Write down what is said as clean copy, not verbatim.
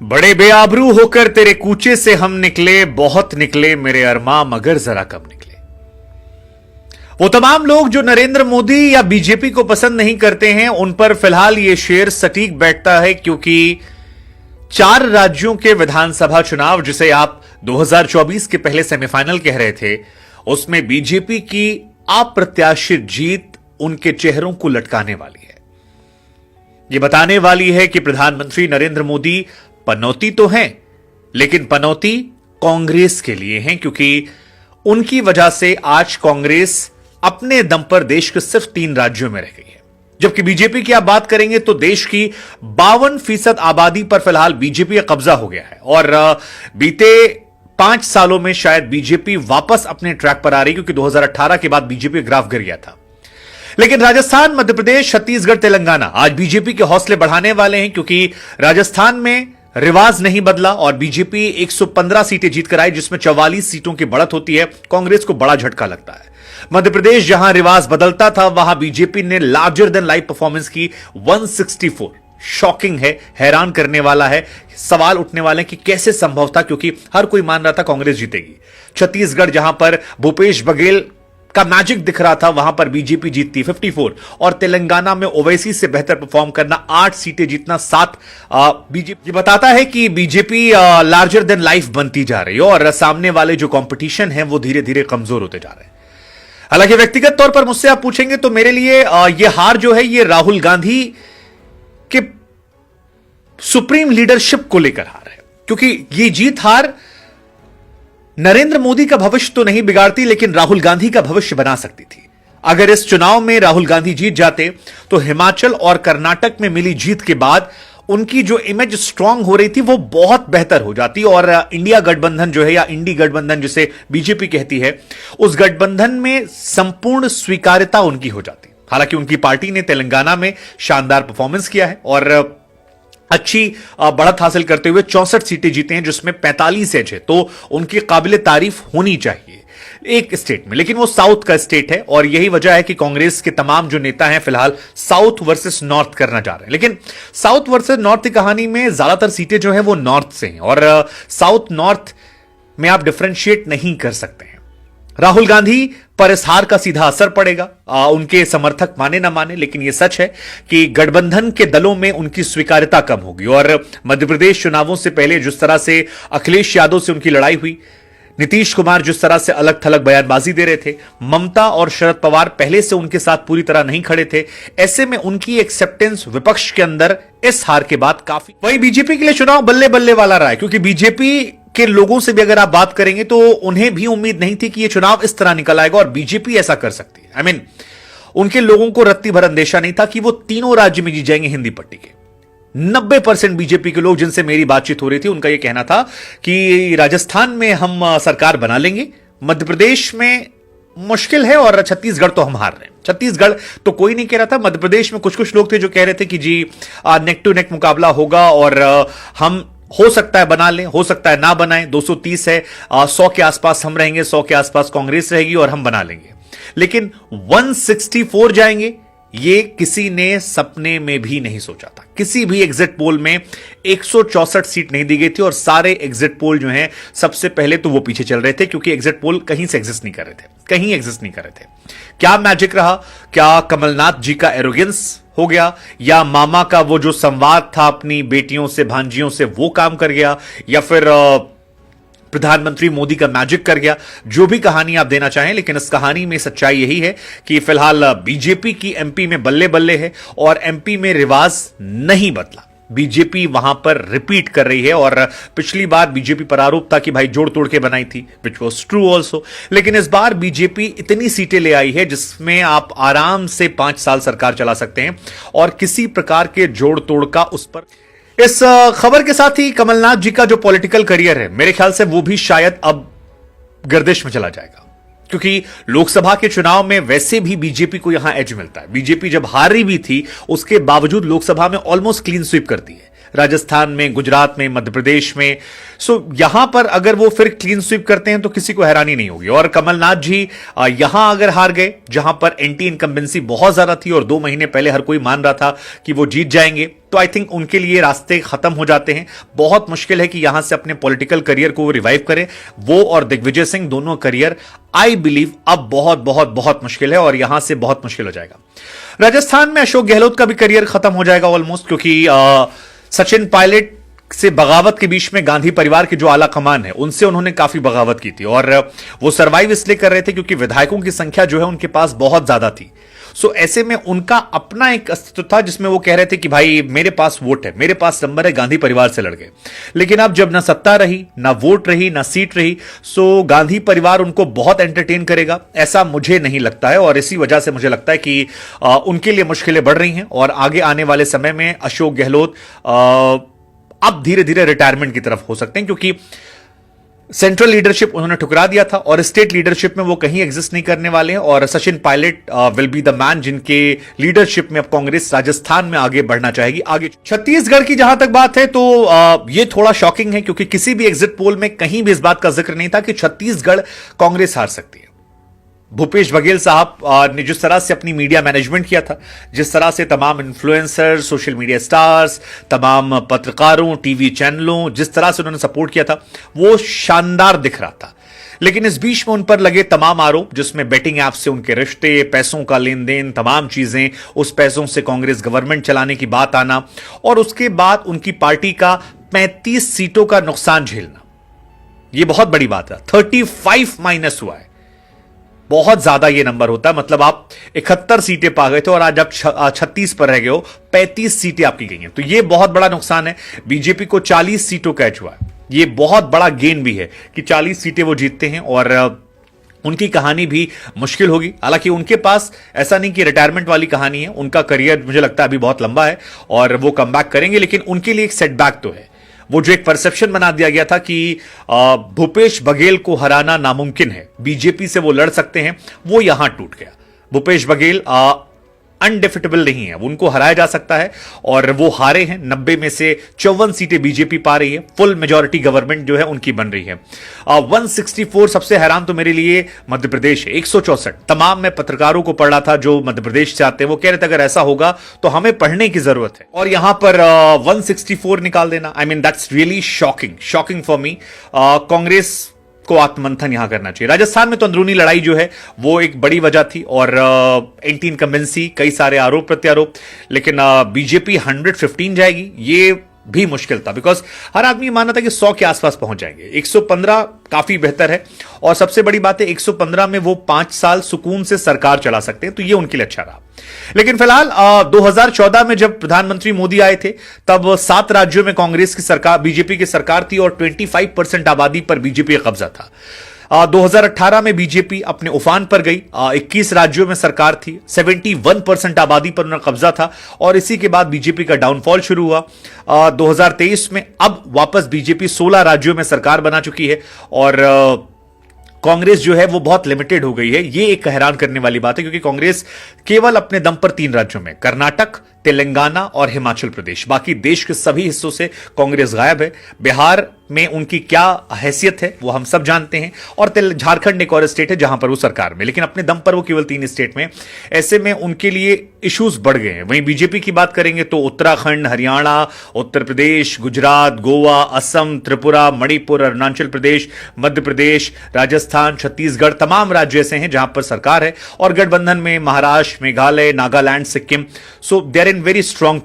बड़े बेआबरू होकर तेरे कूचे से हम निकले, बहुत निकले मेरे अरमां, मगर जरा कम निकले। वो तमाम लोग जो नरेंद्र मोदी या बीजेपी को पसंद नहीं करते हैं, उन पर फिलहाल यह शेर सटीक बैठता है, क्योंकि 4 राज्यों के विधानसभा चुनाव, जिसे आप 2024 के पहले सेमीफाइनल कह रहे थे, उसमें बीजेपी की अप्रत्याशित जीत उनके चेहरों को लटकाने वाली है। यह बताने वाली है कि प्रधानमंत्री नरेंद्र मोदी पनौती तो हैं, लेकिन पनौती कांग्रेस के लिए हैं, क्योंकि उनकी वजह से आज कांग्रेस अपने दम पर देश के सिर्फ 3 राज्यों में रह गई है। जबकि बीजेपी की आप बात करेंगे तो देश की 52% आबादी पर फिलहाल बीजेपी का कब्जा हो गया है, और बीते 5 सालों में शायद बीजेपी वापस अपने ट्रैक पर आ रही, क्योंकि 2018 के बाद बीजेपी ग्राफ गिर गया था। लेकिन राजस्थान, मध्य प्रदेश, छत्तीसगढ़, तेलंगाना आज बीजेपी के हौसले बढ़ाने वाले हैं, क्योंकि राजस्थान में रिवाज नहीं बदला और बीजेपी 115 सीटें जीतकर आई, जिसमें 44 सीटों की बढ़त होती है। कांग्रेस को बड़ा झटका लगता है। मध्य प्रदेश जहां रिवाज बदलता था, वहां बीजेपी ने लार्जर देन लाइफ परफॉर्मेंस की 164। शॉकिंग है, हैरान करने वाला है। सवाल उठने वाले हैं कि कैसे संभव था, क्योंकि हर कोई मान रहा था कांग्रेस जीतेगी। छत्तीसगढ़ जहां पर भूपेश बघेल का मैजिक दिख रहा था, वहां पर बीजेपी जीतती 54, और तेलंगाना में ओवैसी से बेहतर परफॉर्म करना, 8 सीटें जीतना 7 बीजेपी बताता है कि बीजेपी लार्जर देन लाइफ बनती जा रही है, और सामने वाले जो कंपटीशन है वो धीरे धीरे कमजोर होते जा रहे हैं। हालांकि व्यक्तिगत तौर पर मुझसे आप पूछेंगे तो मेरे लिए यह हार जो है, यह राहुल गांधी के सुप्रीम लीडरशिप को लेकर हार है, क्योंकि यह जीत हार नरेंद्र मोदी का भविष्य तो नहीं बिगाड़ती, लेकिन राहुल गांधी का भविष्य बना सकती थी। अगर इस चुनाव में राहुल गांधी जीत जाते तो हिमाचल और कर्नाटक में मिली जीत के बाद उनकी जो इमेज स्ट्रांग हो रही थी वो बहुत बेहतर हो जाती, और इंडिया गठबंधन जो है, या इंडी गठबंधन जिसे बीजेपी कहती है, उस गठबंधन में संपूर्ण स्वीकार्यता उनकी हो जाती। हालांकि उनकी पार्टी ने तेलंगाना में शानदार परफॉर्मेंस किया है और अच्छी बढ़त हासिल करते हुए 64 सीटें जीते हैं, जिसमें 45 एज है, तो उनकी काबिले तारीफ होनी चाहिए एक स्टेट में। लेकिन वो साउथ का स्टेट है, और यही वजह है कि कांग्रेस के तमाम जो नेता हैं फिलहाल साउथ वर्सेस नॉर्थ करना चाह रहे हैं। लेकिन साउथ वर्सेस नॉर्थ की कहानी में ज्यादातर सीटें जो है वो नॉर्थ से हैं, और साउथ नॉर्थ में आप डिफरेंशिएट नहीं कर सकते हैं। राहुल गांधी पर इस हार का सीधा असर पड़ेगा, उनके समर्थक माने ना माने, लेकिन यह सच है कि गठबंधन के दलों में उनकी स्वीकार्यता कम होगी। और मध्य प्रदेश चुनावों से पहले जिस तरह से अखिलेश यादव से उनकी लड़ाई हुई, नीतीश कुमार जिस तरह से अलग थलग बयानबाजी दे रहे थे, ममता और शरद पवार पहले से उनके साथ पूरी तरह नहीं खड़े थे, ऐसे में उनकी एक्सेप्टेंस विपक्ष के अंदर इस हार के बाद काफी। वहीं बीजेपी के लिए चुनाव बल्ले बल्ले वाला रहा है, क्योंकि बीजेपी के लोगों से भी अगर आप बात करेंगे तो उन्हें भी उम्मीद नहीं थी कि यह चुनाव इस तरह निकल आएगा और बीजेपी ऐसा कर सकती है। आई मीन, उनके लोगों को रत्ती भर अंदेशा नहीं था कि वो तीनों राज्य में जीत जाएंगे हिंदी पट्टी के। 90% बीजेपी के लोग जिनसे मेरी बातचीत हो रही थी, उनका यह कहना था कि राजस्थान में हम सरकार बना लेंगे, मध्य प्रदेश में मुश्किल है, और छत्तीसगढ़ तो हम हार रहे हैं। छत्तीसगढ़ तो कोई नहीं कह रहा था, मध्य प्रदेश में कुछ कुछ लोग थे जो कह रहे थे कि जी नेक टू नेक मुकाबला होगा, और हम हो सकता है बना लें, हो सकता है ना बनाएं। 230 है, 100 के आसपास हम रहेंगे, 100 के आसपास कांग्रेस रहेगी, और हम बना लेंगे। लेकिन 164 जाएंगे, ये किसी ने सपने में भी नहीं सोचा था। किसी भी एग्जिट पोल में 164 सीट नहीं दी गई थी, और सारे एग्जिट पोल जो हैं सबसे पहले तो वो पीछे चल रहे थे, क्योंकि एग्जिट पोल कहीं से एग्जिस्ट नहीं कर रहे थे, कहीं एग्जिस्ट नहीं कर रहे थे। क्या मैजिक रहा? क्या कमलनाथ जी का एरोगेंस हो गया, या मामा का वो जो संवाद था अपनी बेटियों से, भांजियों से, वो काम कर गया, या फिर प्रधानमंत्री मोदी का मैजिक कर गया? जो भी कहानी आप देना चाहें, लेकिन इस कहानी में सच्चाई यही है कि फिलहाल बीजेपी की एमपी में बल्ले बल्ले है, और एमपी में रिवाज नहीं बदला। बीजेपी वहां पर रिपीट कर रही है, और पिछली बार बीजेपी पर आरोप था कि भाई जोड़ तोड़ के बनाई थी, विच वॉज ट्रू ऑल्सो। लेकिन इस बार बीजेपी इतनी सीटें ले आई है जिसमें आप आराम से 5 साल सरकार चला सकते हैं, और किसी प्रकार के जोड़ तोड़ का उस पर। इस खबर के साथ ही कमलनाथ जी का जो पॉलिटिकल करियर है, मेरे ख्याल से वो भी शायद अब गर्दिश में चला जाएगा, क्योंकि लोकसभा के चुनाव में वैसे भी बीजेपी को यहां एज मिलता है। बीजेपी जब हारी भी थी, उसके बावजूद लोकसभा में ऑलमोस्ट क्लीन स्वीप करती है। राजस्थान में, गुजरात में, मध्य प्रदेश में। सो यहां पर अगर वो फिर क्लीन स्वीप करते हैं तो किसी को हैरानी नहीं होगी। और कमलनाथ जी यहां अगर हार गए, जहां पर एंटी इनकम्बेंसी बहुत ज्यादा थी और 2 महीने पहले हर कोई मान रहा था कि वो जीत जाएंगे, तो आई थिंक उनके लिए रास्ते खत्म हो जाते हैं। बहुत मुश्किल है कि यहां से अपने पॉलिटिकल करियर को रिवाइव करें। वो और दिग्विजय सिंह दोनों करियर आई बिलीव अब बहुत बहुत बहुत मुश्किल है और यहां से बहुत मुश्किल हो जाएगा। राजस्थान में अशोक गहलोत का भी करियर खत्म हो जाएगा ऑलमोस्ट, क्योंकि सचिन पायलट से बगावत के बीच में गांधी परिवार के जो आला कमान है उनसे उन्होंने काफी बगावत की थी और वो सरवाइव इसलिए कर रहे थे क्योंकि विधायकों की संख्या जो है उनके पास बहुत ज्यादा थी। सो ऐसे में उनका अपना एक अस्तित्व था जिसमें वो कह रहे थे कि भाई मेरे पास वोट है, मेरे पास नंबर है, गांधी परिवार से लड़ गए। लेकिन अब जब ना सत्ता रही, ना वोट रही, ना सीट रही, सो गांधी परिवार उनको बहुत एंटरटेन करेगा ऐसा मुझे नहीं लगता है। और इसी वजह से मुझे लगता है कि उनके लिए मुश्किलें बढ़ रही हैं और आगे आने वाले समय में अशोक गहलोत अब धीरे धीरे रिटायरमेंट की तरफ हो सकते हैं, क्योंकि सेंट्रल लीडरशिप उन्होंने ठुकरा दिया था और स्टेट लीडरशिप में वो कहीं एग्जिस्ट नहीं करने वाले हैं। और Sachin Pilot will be the man जिनके लीडरशिप में अब कांग्रेस राजस्थान में आगे बढ़ना चाहेगी। आगे छत्तीसगढ़ की जहां तक बात है तो ये थोड़ा शॉकिंग है, क्योंकि किसी भी एग्जिट पोल में कहीं भी इस बात का जिक्र नहीं था कि छत्तीसगढ़ कांग्रेस हार सकती है। भूपेश बघेल साहब ने जिस तरह से अपनी मीडिया मैनेजमेंट किया था, जिस तरह से तमाम इन्फ्लुएंसर, सोशल मीडिया स्टार्स, तमाम पत्रकारों, टीवी चैनलों, जिस तरह से उन्होंने सपोर्ट किया था वो शानदार दिख रहा था। लेकिन इस बीच में उन पर लगे तमाम आरोप, जिसमें बेटिंग ऐप से उनके रिश्ते, पैसों का लेन देन, तमाम चीजें, उस पैसों से कांग्रेस गवर्नमेंट चलाने की बात आना और उसके बाद उनकी पार्टी का 35 सीटों का नुकसान झेलना, यह बहुत बड़ी बात है। 35 माइनस हुआ है, बहुत ज्यादा ये नंबर होता है। मतलब आप 71 सीटें पा गए थे और आज आप 36 पर रह गए हो, 35 सीटें आपकी गई हैं, तो ये बहुत बड़ा नुकसान है। बीजेपी को 40 सीटों का एज हुआ है, ये बहुत बड़ा गेन भी है कि 40 सीटें वो जीतते हैं और उनकी कहानी भी मुश्किल होगी। हालांकि उनके पास ऐसा नहीं कि रिटायरमेंट वाली कहानी है, उनका करियर मुझे लगता है अभी बहुत लंबा है और वो कमबैक करेंगे, लेकिन उनके लिए एक सेटबैक तो है। वो जो एक परसेप्शन बना दिया गया था कि भूपेश बघेल को हराना नामुमकिन है, बीजेपी से वो लड़ सकते हैं, वो यहां टूट गया। भूपेश बघेल अनडिफिटेबल नहीं है, उनको हराया जा सकता है और वो हारे हैं। 90 में से 54 सीटें बीजेपी पा रही है, फुल मेजॉरिटी गवर्नमेंट जो है उनकी बन रही है। 164, सबसे हैरान तो मेरे लिए मध्य प्रदेश है, 164। तमाम मैं पत्रकारों को पढ़ रहा था जो मध्य प्रदेश से आते हैं, वो कह रहे थे अगर ऐसा होगा तो हमें पढ़ने की जरूरत है। और यहां पर 164 निकाल देना, I mean that's really shocking for me. Congress को आत्ममंथन यहां करना चाहिए। राजस्थान में तो अंदरूनी लड़ाई जो है वो एक बड़ी वजह थी और एंटी इनकम्बेंसी, कई सारे आरोप प्रत्यारोप, लेकिन बीजेपी 115 जाएगी ये भी मुश्किल था, बिकॉज हर आदमी माना था कि 100 के आसपास पहुंच जाएंगे। 115 काफी बेहतर है और सबसे बड़ी बात है 115 में वो 5 साल सुकून से सरकार चला सकते हैं, तो ये उनके लिए अच्छा रहा। लेकिन फिलहाल 2014 में जब प्रधानमंत्री मोदी आए थे तब 7 राज्यों में कांग्रेस की सरकार, बीजेपी की सरकार थी और 25% आबादी पर बीजेपी का कब्जा था। 2018 में बीजेपी अपने उफान पर गई, 21 राज्यों में सरकार थी, 71% आबादी पर उनका कब्जा था और इसी के बाद बीजेपी का डाउनफॉल शुरू हुआ। 2023 में अब वापस बीजेपी 16 राज्यों में सरकार बना चुकी है और कांग्रेस जो है वो बहुत लिमिटेड हो गई है। ये एक हैरान करने वाली बात है, क्योंकि कांग्रेस केवल अपने दम पर 3 राज्यों में, कर्नाटक, तेलंगाना और हिमाचल प्रदेश, बाकी देश के सभी हिस्सों से कांग्रेस गायब है। बिहार में उनकी क्या हैसियत है वो हम सब जानते हैं और झारखंड एक और स्टेट है जहां पर वो सरकार में, लेकिन अपने दम पर वो केवल 3 स्टेट में। ऐसे में उनके लिए इश्यूज बढ़ गए हैं। वहीं बीजेपी की बात करेंगे तो उत्तराखंड, हरियाणा, उत्तर प्रदेश, गुजरात, गोवा, असम, त्रिपुरा, मणिपुर, अरुणाचल प्रदेश, मध्य प्रदेश, राजस्थान, छत्तीसगढ़, तमाम राज्य ऐसे हैं जहां पर सरकार है और गठबंधन में Maharashtra, Meghalaya, Nagaland, Sikkim. So they are in very strong